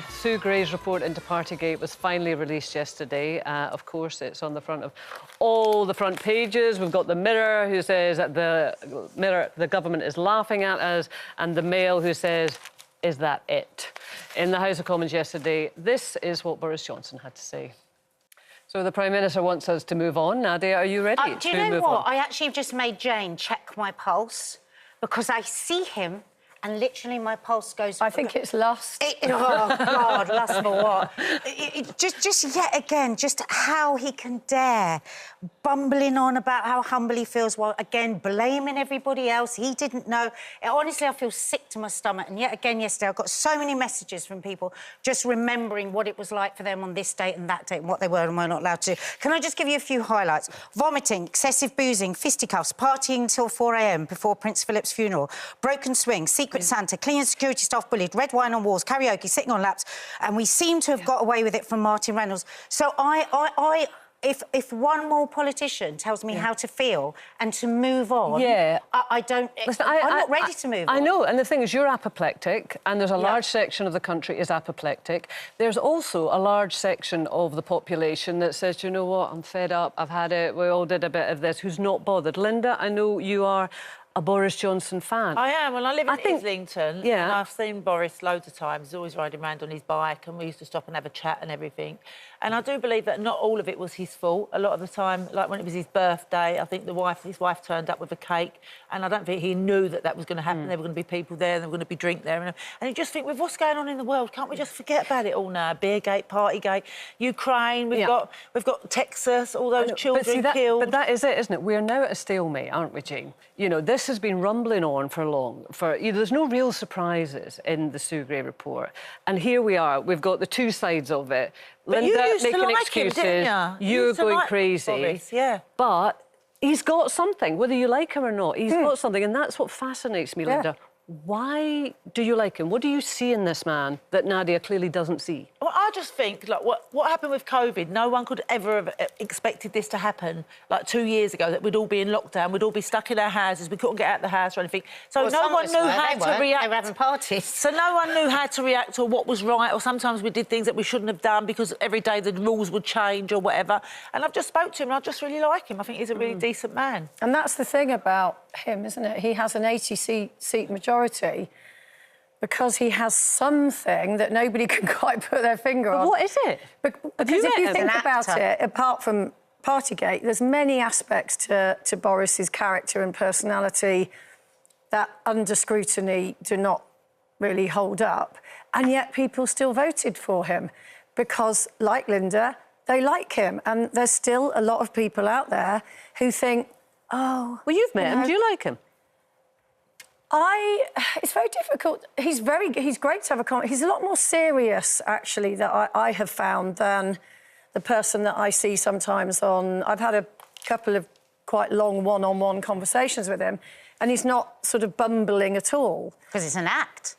Sue Gray's report into Partygate was finally released yesterday. Of course, it's on the front of all the front pages. We've got the Mirror, who says that the government is laughing at us, and the Mail, who says, is that it? In the House of Commons yesterday, this is what Boris Johnson had to say. So the Prime Minister wants us to move on. Nadia, are you ready to move on? Do you know what? I actually just made Jane check my pulse because I see him and literally my pulse goes... I think it's lust. Oh, God, lust for what? Just yet again, just how he can dare, bumbling on about how humble he feels while, again, blaming everybody else. He didn't know. Honestly, I feel sick to my stomach. And yet again, yesterday, I got so many messages from people just remembering what it was like for them on this date and that date and what they were and were not allowed to do. Can I just give you a few highlights? Vomiting, excessive boozing, fisticuffs, partying until 4 a.m. before Prince Philip's funeral, broken swing, Secret Santa, cleaning security staff bullied, red wine on walls, karaoke, sitting on laps, and we seem to have got away with it from Martin Reynolds. So if one more politician tells me how to feel and to move on, I don't... Listen, I'm not ready to move on. I know, and the thing is, you're apoplectic, and there's a large section of the country is apoplectic. There's also a large section of the population that says, you know what, I'm fed up, I've had it, we all did a bit of this, who's not bothered. Linda, I know you are a Boris Johnson fan. I am. Well, I live in Islington, and I've seen Boris loads of times. He's always riding around on his bike, and we used to stop and have a chat and everything. And I do believe that not all of it was his fault. A lot of the time, like when it was his birthday, I think his wife turned up with a cake, and I don't think he knew that that was going to happen. There were going to be people there, and there were going to be drink there. And you just think, with what's going on in the world, can't we just forget about it all now? Beergate, Partygate, Ukraine, we've got Texas, all those children killed. But that is it, isn't it? We're now at a stalemate, aren't we, Jane? You know, this has been rumbling on for long. There's no real surprises in the Sue Gray report. And here we are. We've got the two sides of it. But Linda making like excuses, him, you're going crazy. Boris, But he's got something, whether you like him or not. He's got something, and that's what fascinates me, Linda. Why do you like him? What do you see in this man that Nadia clearly doesn't see? Well, I just think, like, what happened with COVID, no one could ever have expected this to happen, like 2 years ago, that we'd all be in lockdown, we'd all be stuck in our houses, we couldn't get out of the house or anything. So no one knew how to react. They were having parties. So no one knew how to react or what was right, or sometimes we did things that we shouldn't have done because every day the rules would change or whatever. And I've just spoke to him and I just really like him. I think he's a really decent man. And that's the thing about him, isn't it? He has an 80-seat majority because he has something that nobody can quite put their finger on. What is it? Because if you think about it, apart from Partygate, there's many aspects to Boris's character and personality that under scrutiny do not really hold up. And yet people still voted for him because, like Linda, they like him. And there's still a lot of people out there who think, oh... Well, you've met him. Do you like him? It's very difficult. He's great to have a conversation. He's a lot more serious, actually, that I have found than the person that I see sometimes on... I've had a couple of quite long one-on-one conversations with him, and he's not sort of bumbling at all. Because it's an act.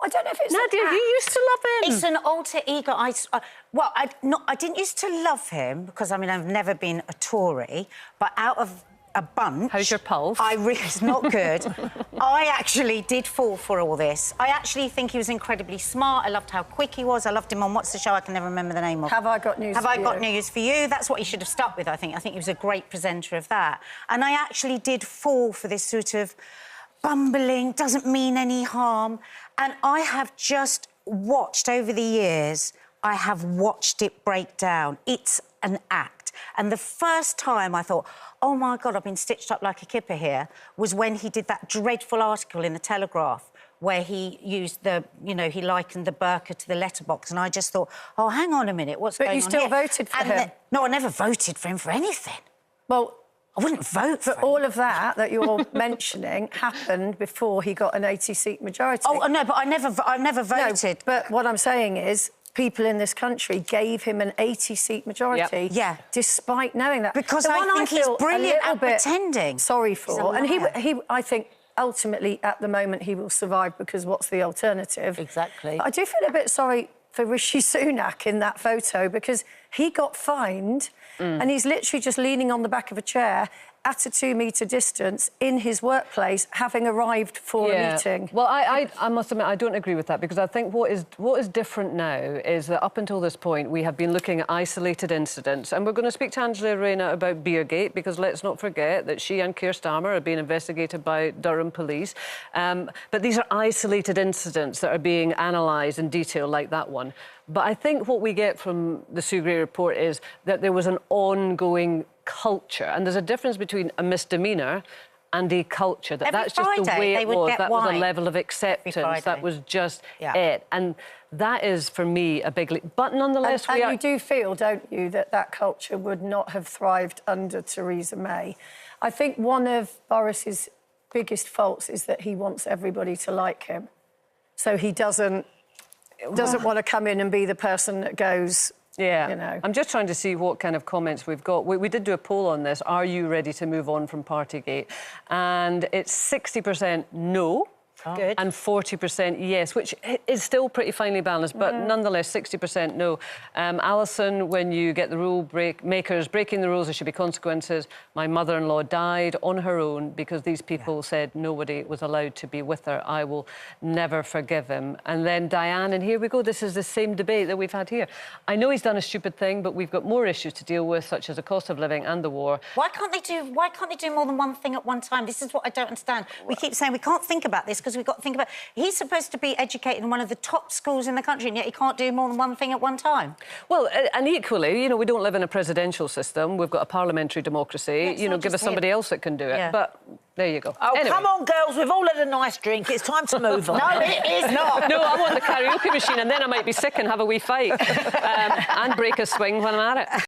I don't know if it's Nadia, an act. you used to love him. It's an alter ego. I didn't used to love him because, I mean, I've never been a Tory, but out of a bunch... How's your pulse? It's not good. I actually did fall for all this. I actually think he was incredibly smart. I loved how quick he was. I loved him on What's the Show? I can never remember the name of. Have I Got News for You? Have I Got News for You? That's what he should have stuck with, I think. I think he was a great presenter of that. And I actually did fall for this sort of bumbling, doesn't mean any harm. And I have just watched over the years, I have watched it break down. It's an act. And the first time I thought, oh, my God, I've been stitched up like a kipper here, was when he did that dreadful article in The Telegraph where he used he likened the burqa to the letterbox, and I just thought, oh, hang on a minute, what's going on here? But you still voted for him? No, I never voted for him for anything. Well... I wouldn't vote for him. But all of that you're mentioning happened before he got an 80-seat majority. Oh, no, but I never voted. No, but what I'm saying is people in this country gave him an 80-seat majority despite knowing that. Because I think he's brilliant at pretending. Sorry for. And I think, ultimately, at the moment, he will survive because what's the alternative? Exactly. I do feel a bit sorry for Rishi Sunak in that photo because he got fined and he's literally just leaning on the back of a chair at a 2-metre distance in his workplace, having arrived for a meeting. Well, I must admit, I don't agree with that, because I think what is different now is that up until this point, we have been looking at isolated incidents, and we're going to speak to Angela Rayner about Beergate, because let's not forget that she and Keir Starmer are being investigated by Durham police. But these are isolated incidents that are being analysed in detail, like that one. But I think what we get from the Sue Gray report is that there was an ongoing culture, and there's a difference between a misdemeanour and a culture. That's just the way it was. That was a level of acceptance. That was just it. And that is, for me, a big leap. But nonetheless, and you do feel, don't you, that that culture would not have thrived under Theresa May. I think one of Boris's biggest faults is that he wants everybody to like him. So he doesn't want to come in and be the person that goes... Yeah, you know. I'm just trying to see what kind of comments we've got. We did do a poll on this. Are you ready to move on from Partygate? And it's 60% no. Good. And 40% yes, which is still pretty finely balanced, but nonetheless, 60% no. Alison, when you get the rule makers breaking the rules, there should be consequences. My mother-in-law died on her own because these people said nobody was allowed to be with her. I will never forgive him. And then Diane, and here we go. This is the same debate that we've had here. I know he's done a stupid thing, but we've got more issues to deal with, such as the cost of living and the war. Why can't they do more than one thing at one time? This is what I don't understand. We keep saying we can't think about this because we've got to think about... He's supposed to be educated in one of the top schools in the country, and yet he can't do more than one thing at one time. Well, and equally, you know, we don't live in a presidential system. We've got a parliamentary democracy. You know, give us somebody else that can do it. But there you go. Oh, anyway. Come on, girls. We've all had a nice drink. It's time to move on. No, it is not. No, I want the karaoke machine, and then I might be sick and have a wee fight and break a swing when I'm at it.